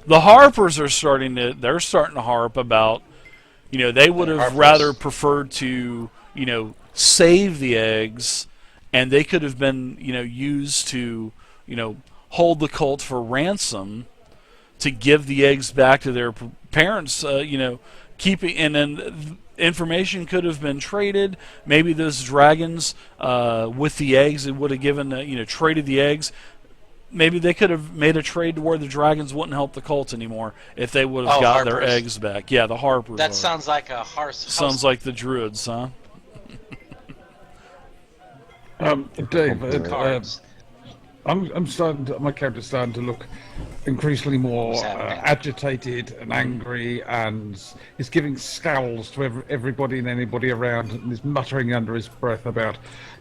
The Harpers are they're starting to harp about, they would The have rather Harpers. preferred to, save the eggs, and they could have been, used to, hold the cult for ransom to give the eggs back to their parents, keeping, and then information could have been traded. Maybe those dragons, with the eggs, it would have given, traded the eggs. Maybe they could have made a trade to where the dragons wouldn't help the cult anymore if they would have Oh, got their Harpers. eggs back. Yeah, the Harpers That are. sounds like a Sounds house. like the Druids, huh? Dave, The cards. I'm starting to, my character's starting to look increasingly more What's happening? agitated and angry, and he's giving scowls to everybody and anybody around, and he's muttering under his breath about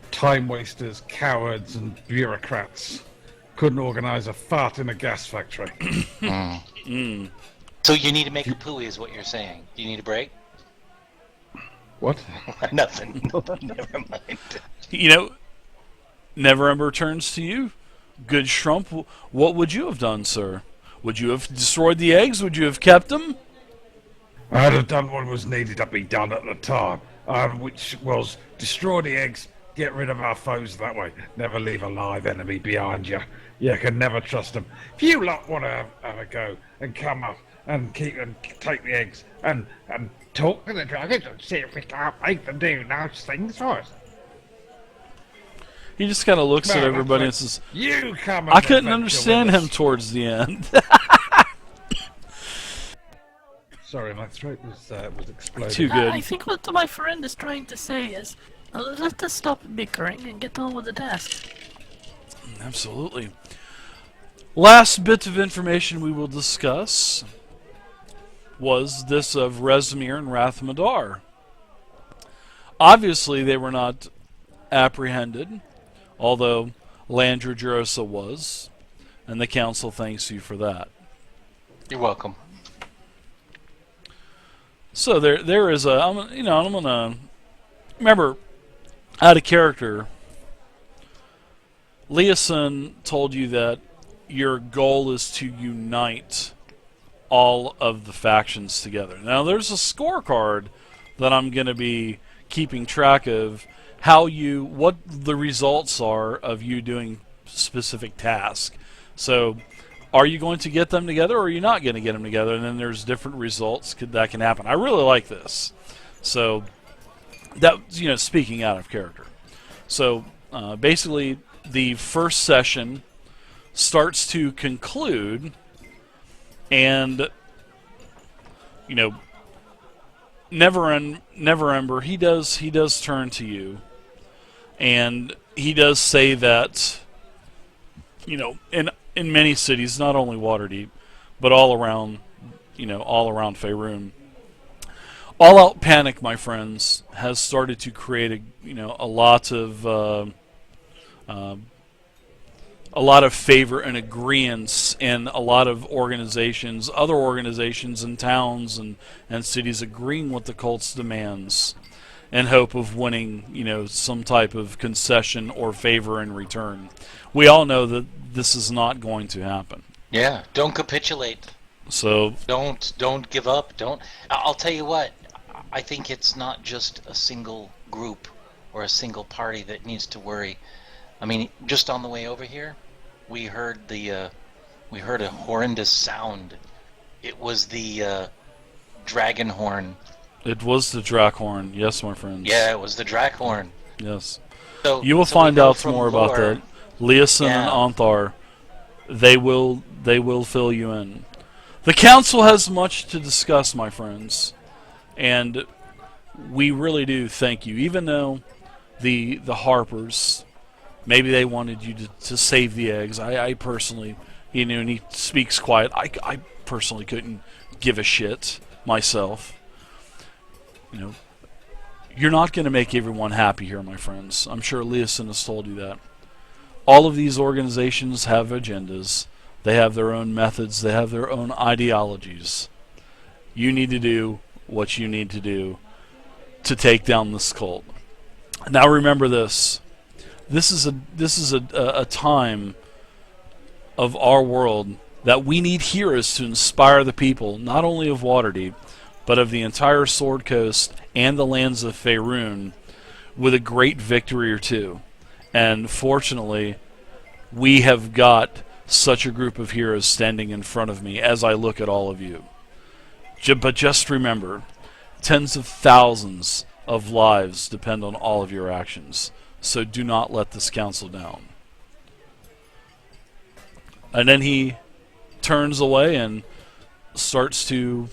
time wasters, cowards, and bureaucrats. Couldn't organise a fart in a gas factory. So you need to make a pooey, is what you're saying. Do you need a break? What? Nothing. Never mind. You know, Neverember turns to you. Good Shrump, what would you have done, sir? Would you have destroyed the eggs? Would you have kept them? I'd have done what was needed to be done at the time, which was destroy the eggs, get rid of our foes that way. Never leave a live enemy behind you. You can never trust them. If you lot want to have a go and come up and take the eggs and talk to the dragons and see if we can't make them do nice things for us. He just kind of looks No, at that's everybody right. and says, You come and I couldn't adventure understand with him us." towards the end. Sorry, my throat was exploding. Too good. I think what my friend is trying to say is, let us stop bickering and get on with the task. Absolutely. Last bit of information we will discuss was this of Rezmir and Rathmadar. Obviously, they were not apprehended, although Landradrosa was, and the council thanks you for that. You're welcome. So there is a, I'm gonna remember, out of character. Leosin told you that your goal is to unite all of the factions together. Now, there's a scorecard that I'm going to be keeping track of what the results are of you doing specific tasks. So, are you going to get them together, or are you not going to get them together? And then there's different results that can happen. I really like this. So, that, speaking out of character. So, basically, the first session starts to conclude, and Neverember, he does turn to you, and he does say that in many cities, not only Waterdeep, but all around Faerun, all out panic, my friends, has started to create a lot of favor and agreeance in a lot of other organizations and towns and cities agreeing with the cult's demands in hope of winning, some type of concession or favor in return. We all know that this is not going to happen. Yeah, don't capitulate. So Don't give up. I'll tell you what. I think it's not just a single group or a single party that needs to worry. I mean, just on the way over here, we heard a horrendous sound. It was the dragon horn. it was the Drakhorn, yes, my friends. Yeah, it was the drac horn. Yes. So You will so we find know out from more about lore- that. Leosin Yeah. and Onthar, they will fill you in. The council has much to discuss, my friends, and we really do thank you. Even though the Harpers, maybe they wanted you to save the eggs. I personally, and he speaks quiet. I personally couldn't give a shit myself. You're not going to make everyone happy here, my friends. I'm sure Leosin has told you that. All of these organizations have agendas. They have their own methods. They have their own ideologies. You need to do what you need to do to take down this cult. Now remember this. This is a time of our world that we need heroes to inspire the people, not only of Waterdeep, but of the entire Sword Coast and the lands of Faerun, with a great victory or two. And fortunately, we have got such a group of heroes standing in front of me as I look at all of you. But just remember, tens of thousands of lives depend on all of your actions, so do not let this council down. And then he turns away and starts to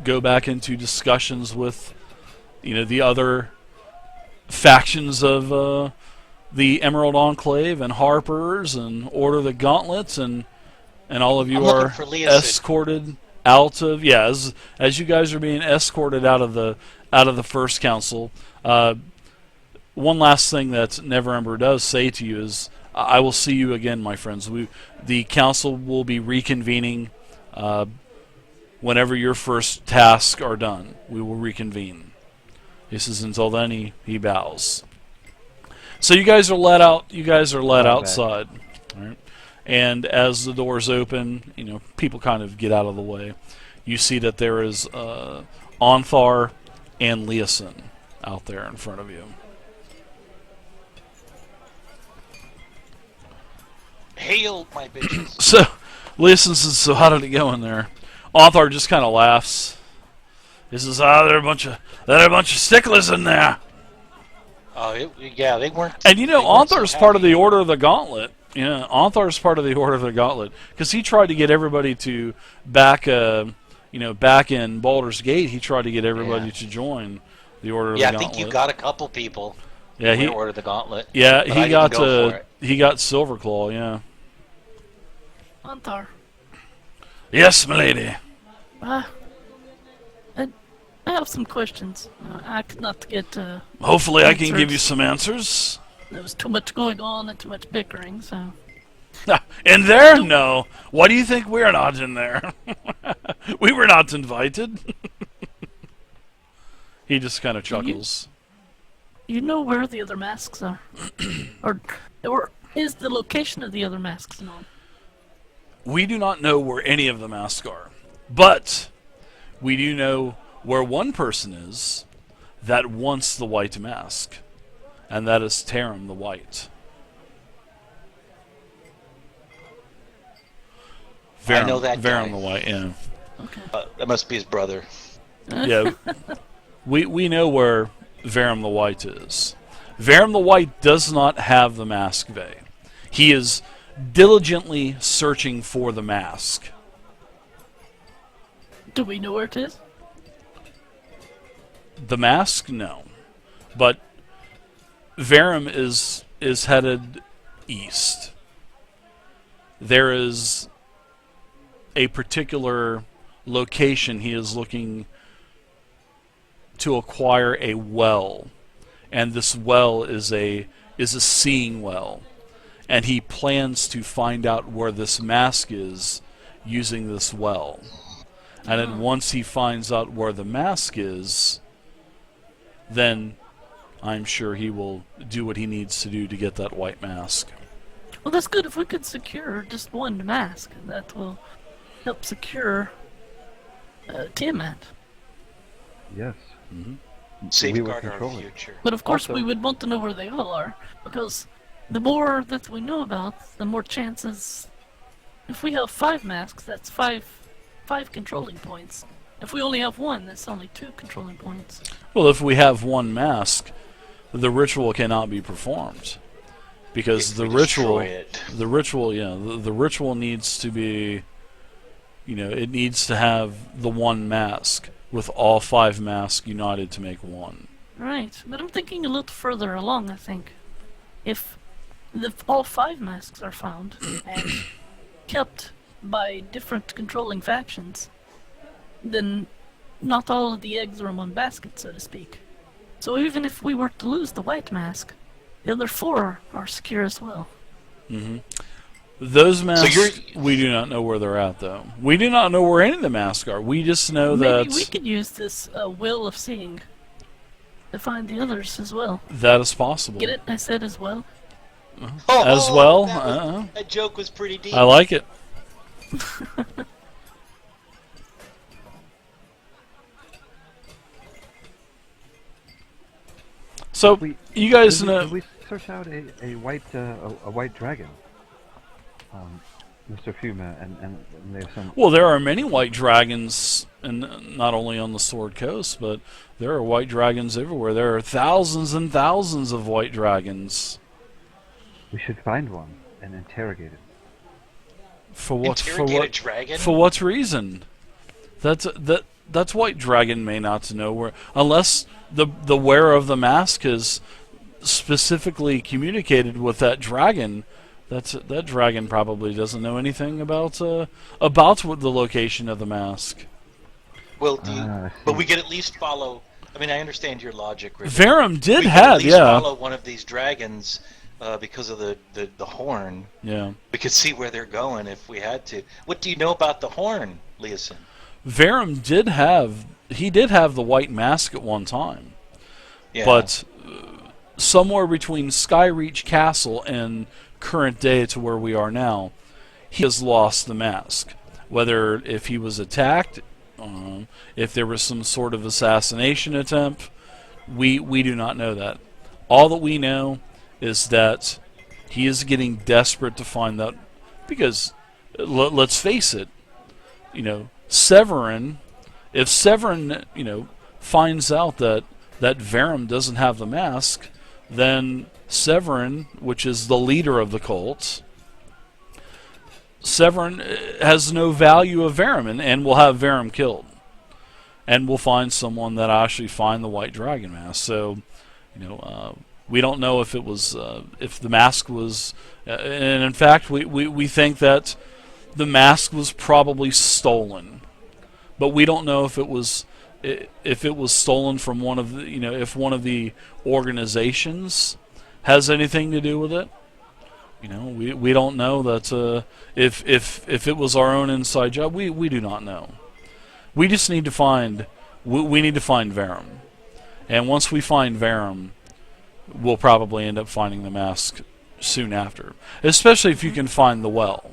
go back into discussions with, the other factions of the Emerald Enclave and Harpers and Order of the Gauntlets, and all of you I'm looking are for Leosin. escorted out of as you guys are being escorted out of the first council. One last thing that Neverember does say to you is, I will see you again, my friends. The council will be reconvening whenever your first tasks are done. We will reconvene. He says, until then, he bows. So you guys are let out. You guys are let outside. All right? And as the doors open, people kind of get out of the way. You see that there is Onthar and Leosin out there in front of you. Hail, my bitches. So Leosin says, so how did it go in there? Onthar just kind of laughs. He says, there are a bunch of sticklers in there. Yeah, they weren't. And Onthar's so part of the happy. Order of the Gauntlet. Yeah, Onthar's part of the Order of the Gauntlet because he tried to get everybody to back in Baldur's Gate. He tried to get everybody to join the Order of the Yeah, I Gauntlet. think you got a couple people. Yeah, He ordered the gauntlet. Yeah, but I didn't go for it. he got Silverclaw. Yeah. Onthar, Yes, milady. I have some questions. I could not get. Hopefully, I can give you answers. some answers. There was too much going on and too much bickering, so. In there? No. Why do you think we're not in there? We were not invited. He just kind of chuckles. You know where the other masks are? or is the location of the other masks known? We do not know where any of the masks are, but we do know where one person is that wants the white mask, and that is Tarim the White. I know that Varum guy. the White, yeah. Okay. That must be his brother. Yeah. We know where Varum the White is. Varum the White does not have the mask Vey. He is diligently searching for the mask. Do we know where it is? The mask, no. But Varum is headed east. There is a particular location he is looking to acquire a well, and this well is a seeing well, and he plans to find out where this mask is using this well. And then once he finds out where the mask is, then I'm sure he will do what he needs to do to get that white mask. Well, that's good. If we could secure just one mask, that will help secure Tiamat. Yes. Safeguard our control it. future. But of course, Also- we would want to know where they all are, because the more that we know about, the more chances. If we have 5 masks, that's five controlling points. If we only have one, that's only 2 controlling points. Well, if we have one mask, the ritual cannot be performed. Because If the we ritual, destroy it. the ritual, the ritual needs to be, it needs to have the one mask with all 5 masks united to make one. Right, but I'm thinking a little further along, I think. If all 5 masks are found and kept by different controlling factions, then not all of the eggs are in one basket, so to speak. So even if we were to lose the white mask, the other 4 are secure as well. Those masks, you're- we do not know where they're at, though. We do not know where any of the masks are. We just know Maybe that we could use this will of seeing to find the others as well. that is possible. Get it? I said as well. As well? That joke was pretty deep. I like it. So We you guys did know. we search out a white dragon, Mr. Fuma, and Leosin? Well, there are many white dragons, and not only on the Sword Coast, but there are white dragons everywhere. There are thousands and thousands of white dragons. We should find one and interrogate it. For what? Interrogate a dragon? For what reason? That's white dragon may not know where, unless the wearer of the mask has specifically communicated with that dragon. That dragon probably doesn't know anything about what the location of the mask. Well, I but see. we could at least follow. I mean, I understand your logic, Rick. Verum We did could at have, least yeah, follow one of these dragons because of the horn. yeah. We could see where they're going if we had to. What do you know about the horn, Leosin? Verum did have the white mask at one time, Yeah. but somewhere between Skyreach Castle and current day to where we are now, he has lost the mask. Whether if he was attacked, if there was some sort of assassination attempt, we do not know that. All that we know is that he is getting desperate to find that, because let's face it, Severin, if Severin, finds out that Verum doesn't have the mask, then Severin, which is the leader of the cult, Severin has no value of Verum, and will have Verum killed. And we'll find someone that actually find the white dragon mask. So, we don't know if it was, if the mask was, and in fact, we think that the mask was probably stolen. But we don't know if it was stolen from one of the, if one of the organizations has anything to do with it. We don't know that if it was our own inside job. We do not know. We just need to find we need to find Verum, and once we find Verum, we'll probably end up finding the mask soon after. Especially if you can find the well.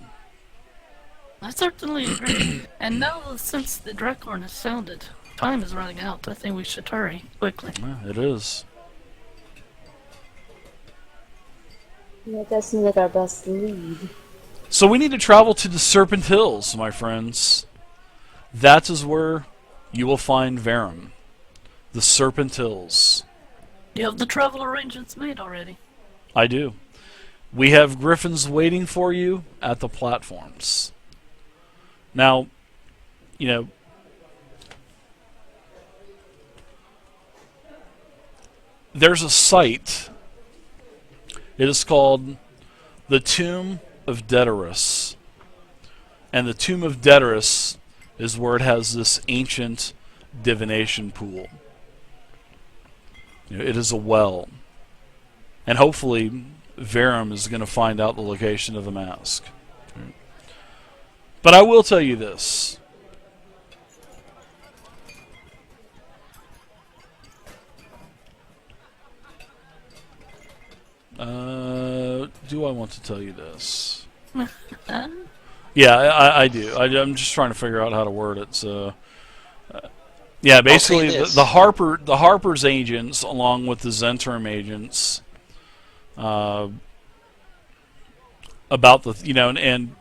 I certainly agree. And now, since the Drekhorn has sounded, time is running out. I think we should hurry quickly. Yeah, it is. Yeah, that seems like our best lead. So we need to travel to the Serpent Hills, my friends. That is where you will find Verum. The Serpent Hills. Do you have the travel arrangements made already? I do. We have griffins waiting for you at the platforms. Now, there's a site. It is called the Tomb of Dedorus. And the Tomb of Dedorus is where it has this ancient divination pool. It is a well. And hopefully Verum is going to find out the location of the mask. But I will tell you this. Do I want to tell you this? Yeah, I do. I'm just trying to figure out how to word it. So, yeah, basically the Harper's agents, along with the Zentrum agents, about the and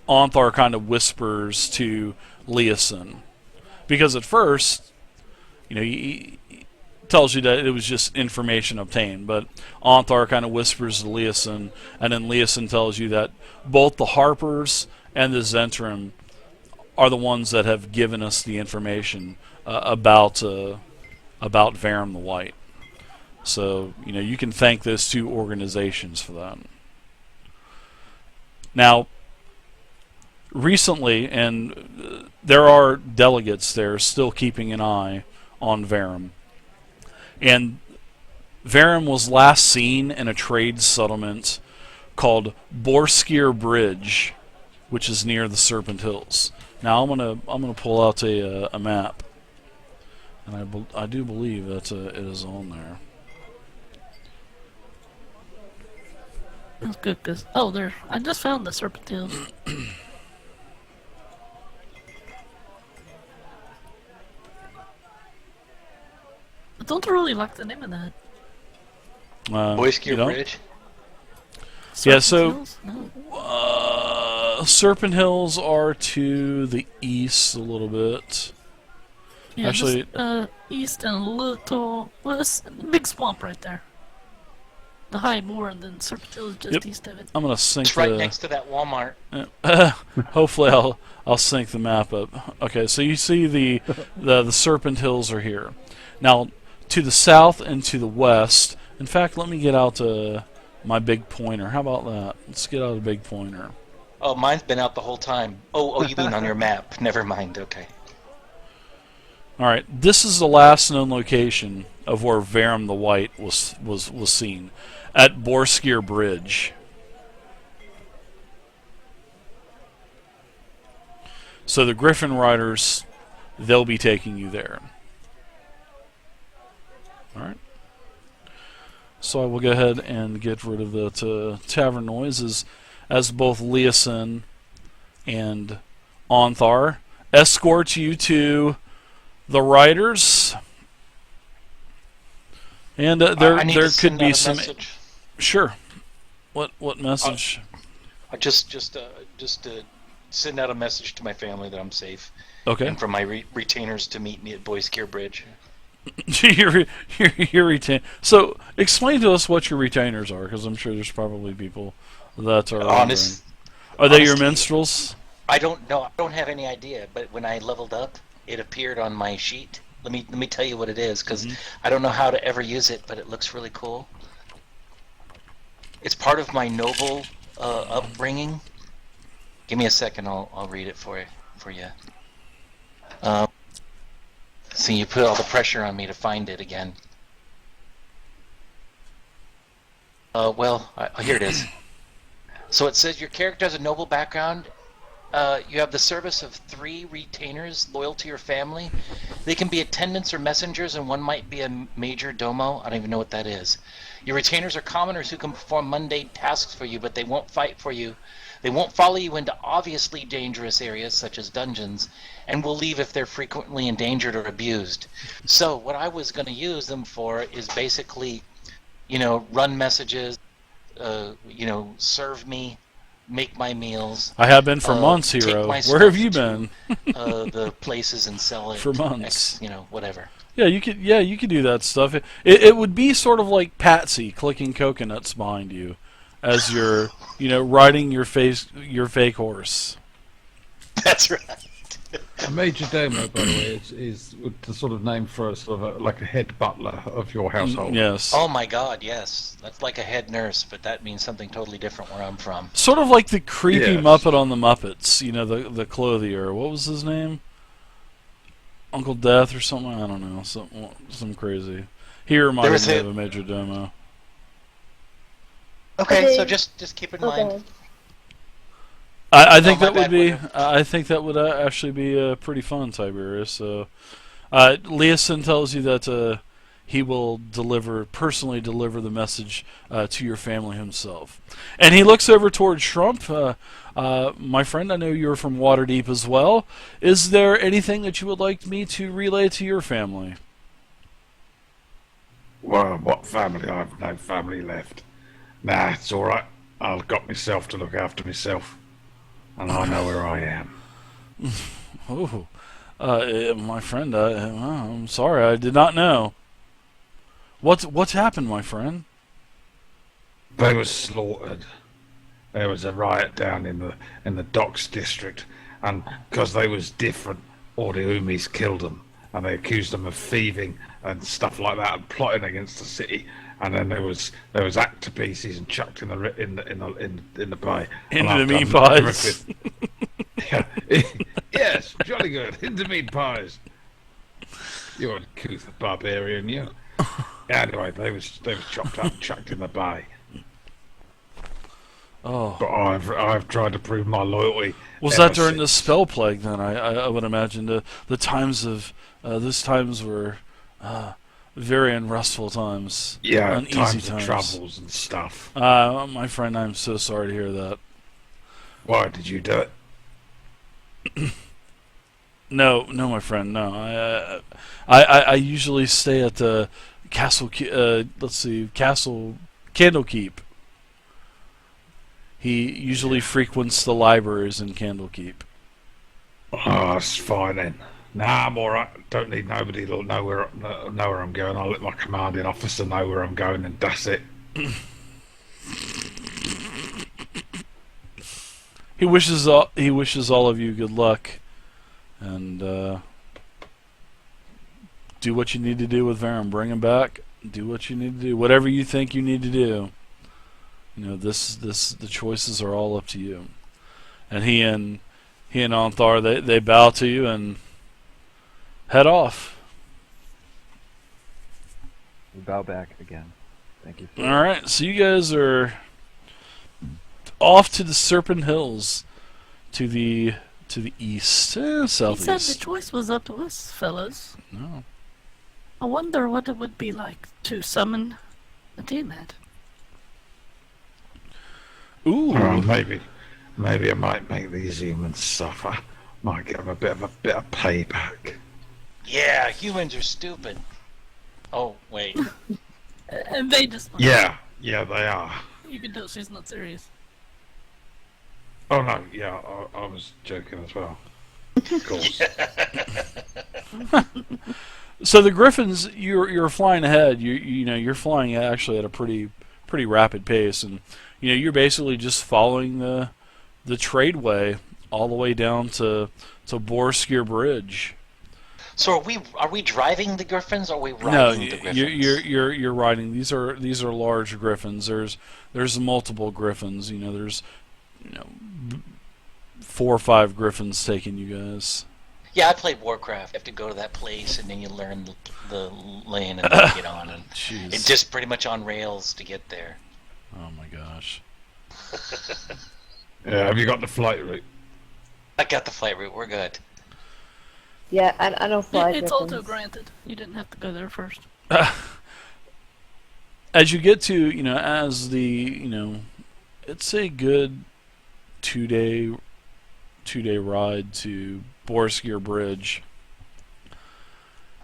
Onthar kind of whispers to Leosin, because at first, he tells you that it was just information obtained, but Onthar kind of whispers to Leosin, and then Leosin tells you that both the Harpers and the Zentrum are the ones that have given us the information about Verum the White. So you can thank those two organizations for that. Now, recently, and there are delegates there still keeping an eye on Verum. And Verum was last seen in a trade settlement called Borskir Bridge, which is near the Serpent Hills. Now I'm gonna pull out a map, and I do believe that it is on there. That's good, cause there. I just found the Serpent Hills. don't really like the name of that. Boyskier you know? Bridge. Yeah, Serpent so- Hills? No. Serpent Hills are to the east a little bit. Yeah, Actually- just, east and a little... Well, it's a big swamp right there. The high moor and then Serpent Hill is just Yep. east of it. I'm gonna sync It's right the. next to that Walmart. Hopefully, I'll sync the map up. Okay, so you see the Serpent Hills are here. Now, to the south and to the west. In fact, let me get out my big pointer. How about that? Let's get out a big pointer. Oh, mine's been out the whole time. Oh, you mean on your map? Never mind. Okay. All right, this is the last known location of where Varum the White was seen, at Borskir Bridge. So the Griffin Riders, they'll be taking you there. All right. So I will go ahead and get rid of the tavern noises, as both Leosin and Onthar escort you to the riders, and I there need to could send be out a some. message. Sure. What message? I just send out a message to my family that I'm safe, Okay. and for my retainers to meet me at Boyskier Bridge. your retain. So explain to us what your retainers are, because I'm sure there's probably people that are. Honest, Are they your honestly, minstrels? I don't know. I don't have any idea. But when I leveled up, it appeared on my sheet. Let me tell you what it is, because I don't know how to ever use it, but it looks really cool. It's part of my noble upbringing. Give me a second. I'll read it for you. See, you put all the pressure on me to find it again. Here it is. So it says your character has a noble background. You have the service of 3 retainers loyal to your family. They can be attendants or messengers, and one might be a major domo. I don't even know what that is. Your retainers are commoners who can perform mundane tasks for you, but they won't fight for you. They won't follow you into obviously dangerous areas, such as dungeons, and will leave if they're frequently endangered or abused. So what I was going to use them for is basically, run messages, serve me, make my meals. I have been for months, take Hero. my Where have stuff you to, been? The places and sell it For months. whatever. Yeah, you could do that stuff. It would be sort of like Patsy clicking coconuts behind you, as you're riding your fake horse. That's right. A major domo, by the way, is the sort of name for a sort of like a head butler of your household. Yes. Oh my God, yes. That's like a head nurse, but that means something totally different where I'm from. Sort of like the creepy Yes. Muppet on the Muppets, the clothier. What was his name? Uncle Death or something? I don't know. Some crazy. He reminded me of a major domo. Okay, so just keep in mind. Okay. I think my that would bad, be. whatever. I think that would actually be pretty fun, Tiberius. So, Leosin tells you that he will personally deliver the message to your family himself, and he looks over towards Shrump. My friend, I know you're from Waterdeep as well. Is there anything that you would like me to relay to your family? Well, what family? I have no family left. Nah, it's all right. I've got myself to look after myself, and I know where I am. Oh, my friend, I'm sorry, I did not know. What's happened, my friend? They were slaughtered. There was a riot down in the docks district, and because they was different, all the Umis killed them, and they accused them of thieving and stuff like that, and plotting against the city. And then there was hacked to pieces and chucked in the bay. Into And the I've meat done pies. everything. Yes, jolly good. Into meat pies. You're a couth barbarian, you. Anyway, they was chopped up and chucked in the bay. Oh, But I've tried to prove my loyalty. was ever that during the since. spell plague? Then I would imagine the times of those times were very unrestful times. Yeah, uneasy times of troubles and stuff. My friend, I'm so sorry to hear that. Why did you do it? No, no, my friend, no. I usually stay at the Castle. Let's see, Castle Candlekeep. He usually frequents the libraries in Candlekeep. Oh, it's fine then. Nah, I'm alright. Don't need nobody to know where I'm going. I'll let my commanding officer know where I'm going, and that's it. He wishes all of you good luck, and do what you need to do with Varen. Bring him back. Do what you need to do. Whatever you think you need to do. You know, the choices are all up to you. And he and Onthar, they bow to you and head off. We bow back again. Thank you. All right, so you guys are off to the Serpent Hills, to the east, He said the southeast. choice was up to us, fellas. No. I wonder what it would be like to summon a Tiamat. Ooh. Well, maybe I might make these humans suffer. Might give them a bit of payback. Yeah, humans are stupid. Oh, wait. And they just... Yeah, they are. You can tell she's not serious. Oh no, yeah, I was joking as well. Of course. So the Griffins, you're flying ahead. You know you're flying actually at a pretty rapid pace, and you know you're basically just following the tradeway all the way down to Borskir Bridge. So are we driving the Griffins, or are we No, riding the Griffins? you're riding. These are large Griffins. There's multiple Griffins. You know there's 4 or 5 Griffins taking you guys. Yeah, I played Warcraft. You have to go to that place, and then you learn the lane and then get on. And Jeez. it's just pretty much on rails to get there. Oh my gosh. Yeah, have you got the flight route? I got the flight route. We're good. Yeah, I don't fly It's Griffins. auto granted. You didn't have to go there first. As you get to, as the, it's a good 2-day ride to Borskir Bridge.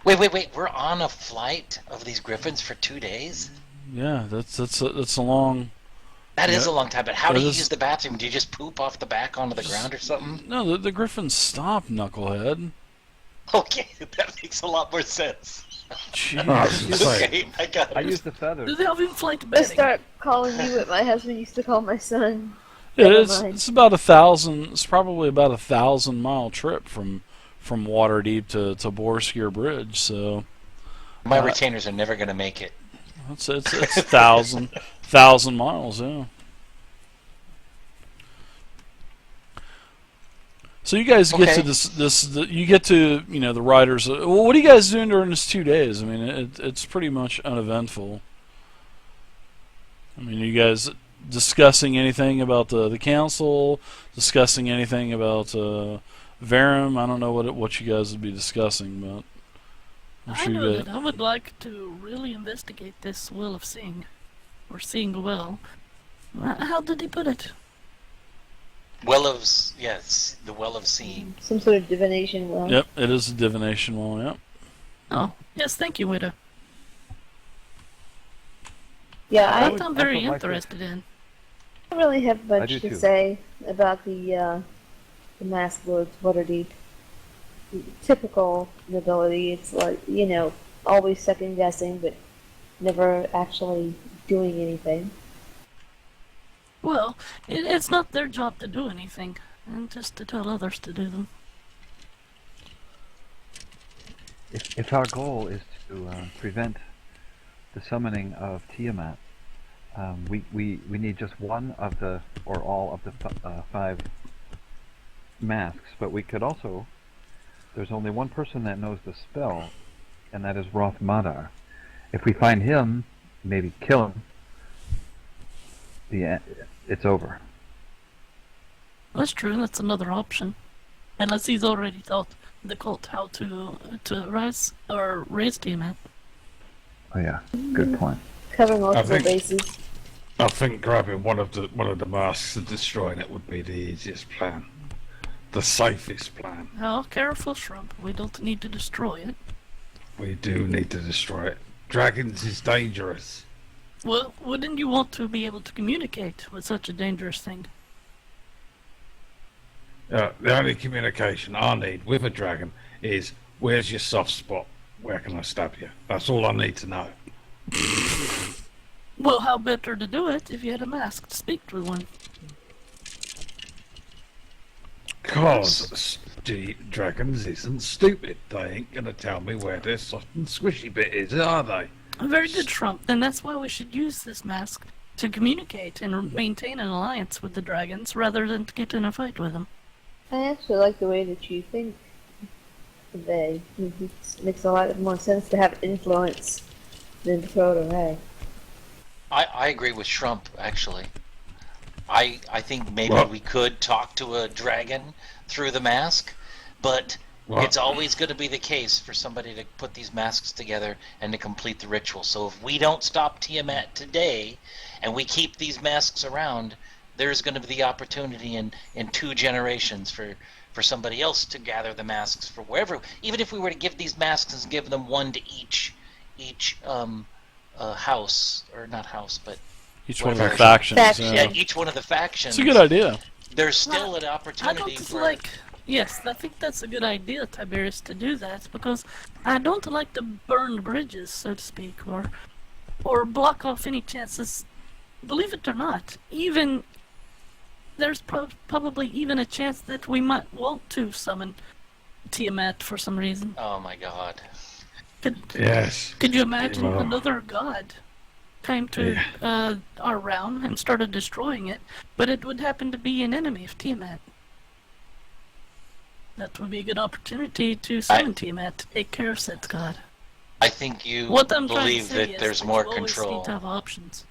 Wait. We're on a flight of these Griffins for 2 days? Yeah, that's a long. That is Yeah. a long time, but how do That you is- use the bathroom? Do you just poop off the back onto the ground or something? No, the Griffins stop, knucklehead. Okay, that makes a lot more sense. Jeez. Oh, I was gonna say, Okay, I got it. I use the feathers. Do they have in-flight I bedding? start calling you what my husband used to call my son. Yeah, Never it's mind. it's about 1,000. It's probably about 1,000-mile trip from Waterdeep to Borskir Bridge. So My retainers are never going to make it. it's 1,000 miles. Yeah. So you guys get to Okay. you get to the riders. Well, what are you guys doing during this 2 days? I mean, it's pretty much uneventful. I mean, are you guys discussing anything about the council? Discussing anything about Verum? I don't know what you guys would be discussing, but I'm I sure know you that I would like to really investigate this Well of Seeing. Or Seeing Well. How did he put it? Yes, the Well of Seeing. Some sort of divination well. Yep, it is a divination well. Yep. Oh, yes, thank you, Widow. Yeah, That would- I'm I very would like interested in. don't really have I much do to too. say about the Masked Lords Waterdeep. Typical nobility. It's like, always second guessing, but never actually doing anything. Well, it's not their job to do anything, and just to tell others to do them. If our goal is to prevent the summoning of Tiamat, we need just one of the, or all of the 5 masks, but we could also, there's only one person that knows the spell, and that is Roth Madar. If we find him, maybe kill him, it's over. That's true, that's another option. Unless he's already taught the cult how to rise or raise Tiamat. Oh yeah, good point. Cover multiple think- bases. I think grabbing one of the masks and destroying it would be the easiest plan. the safest plan. Oh, careful, Shrub. We don't need to destroy it. We do need to destroy it. Dragons is dangerous. Well, wouldn't you want to be able to communicate with such a dangerous thing? The only communication I need with a dragon is, where's your soft spot? Where can I stab you? That's all I need to know. Well, how better to do it if you had a mask to speak with one? Cause dragons isn't stupid. They ain't gonna tell me where their soft and squishy bit is, are they? Very good, Trump. Then that's why we should use this mask to communicate and maintain an alliance with the dragons rather than to get in a fight with them. I actually like the way that you think. It makes a lot more sense to have influence than to throw it away. I agree with Shrump, actually. I think maybe What? we could talk to a dragon through the mask, but What? it's always going to be the case for somebody to put these masks together and to complete the ritual. So if we don't stop Tiamat today, and we keep these masks around, there's going to be the opportunity in 2 generations for somebody else to gather the masks for wherever. Even if we were to give these masks and give them one to each house, or not house, but Each one of the Whatever. factions. Faction. yeah, each one of the factions. It's a good idea. There's still an I opportunity don't for. like. Yes, I think that's a good idea, Tiberius, to do that because I don't like to burn bridges, so to speak, or block off any chances. Believe it or not, even there's probably even a chance that we might want to summon Tiamat for some reason. Oh my God. Yes. Could you imagine Well. another god came to our realm and started destroying it, but it would happen to be an enemy of Tiamat? That would be a good opportunity to summon Tiamat to take care of said god. I think you What I'm trying to believe say that is there's that more you always control. need to have options.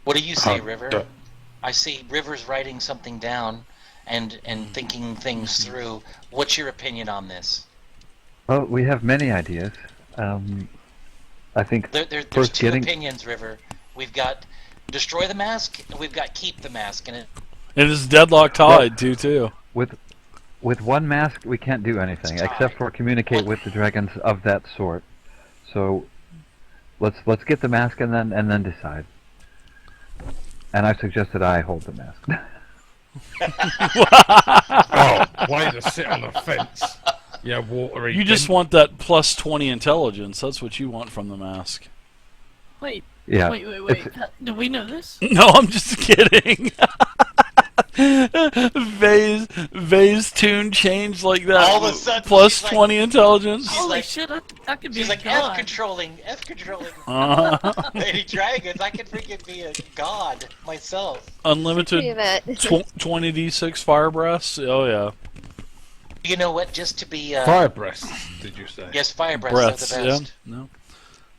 What do you say, River? d- I see River's writing something down and thinking things through. What's your opinion on this? Well, we have many ideas. I think There's first 2 getting opinions, River. We've got destroy the mask, and we've got keep the mask. And And it's deadlock tied, too. with one mask we can't do anything It's except tied. for communicate What- with the dragons of that sort. So let's get the mask and then decide. And I suggest that I hold the mask. Oh, way to sit on the fence. Yeah, watery. You just want that plus 20 intelligence. That's what you want from the mask. Wait, Yeah. wait. It's- Do we know this? No, I'm just kidding. Vay's tune changed like that. All of a sudden, plus she's like- 20 intelligence. She's Holy like- shit, I could be she's a like, god. F controlling. Uh-huh. Lady Dragons, I could freaking be a god myself. Unlimited Tiamat. 20d6 fire breaths. Oh yeah, You know what? Just to be Fire breasts, did you say? yes, fire breasts breaths. are the Yeah, best. no.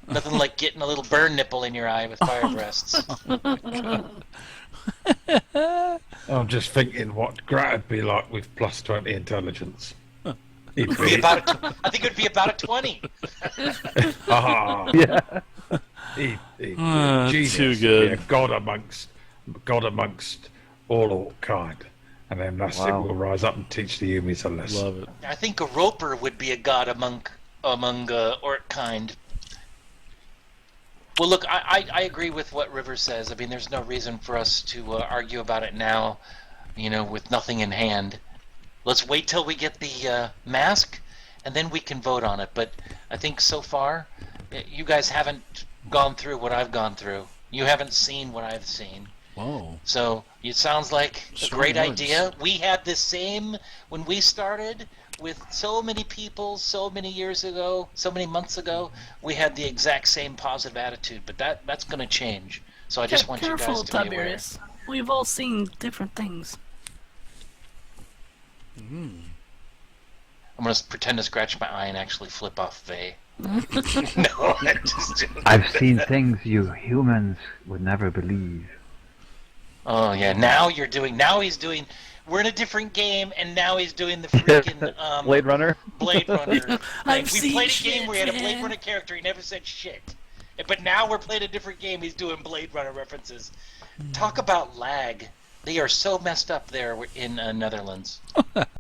Nothing like getting a little burn nipple in your eye with fire breasts. I'm just thinking what Grat'd be like with plus 20 intelligence. He'd It'd be I think it would be about a 20. ah, yeah. he'd genius. too good. Yeah, God amongst all orc kind. And then that's it, Wow. we'll rise up and teach the humans a lesson. Love it. I think a roper would be a god among orc kind. Well, look, I agree with what River says. I mean, there's no reason for us to argue about it now, with nothing in hand. Let's wait till we get the mask, and then we can vote on it. But I think so far, you guys haven't gone through what I've gone through. You haven't seen what I've seen. Whoa. So it sounds like a Sure great was. idea. We had the same when we started with so many people so many years ago, so many months ago. We had the exact same positive attitude, but that's going to change. So I just want you Careful, guys to be aware. Tiberius. We've all seen different things. I'm going to pretend to scratch my eye and actually flip off Vay. No, I'm just. I've seen things you humans would never believe. Oh yeah, now he's doing. We're in a different game, and now he's doing the freaking Blade Runner. Blade Runner. I've we seen played a shit, game where he had a Blade man. Runner character. He never said shit. But now we're playing a different game. He's doing Blade Runner references. Talk about lag. They are so messed up there in Netherlands.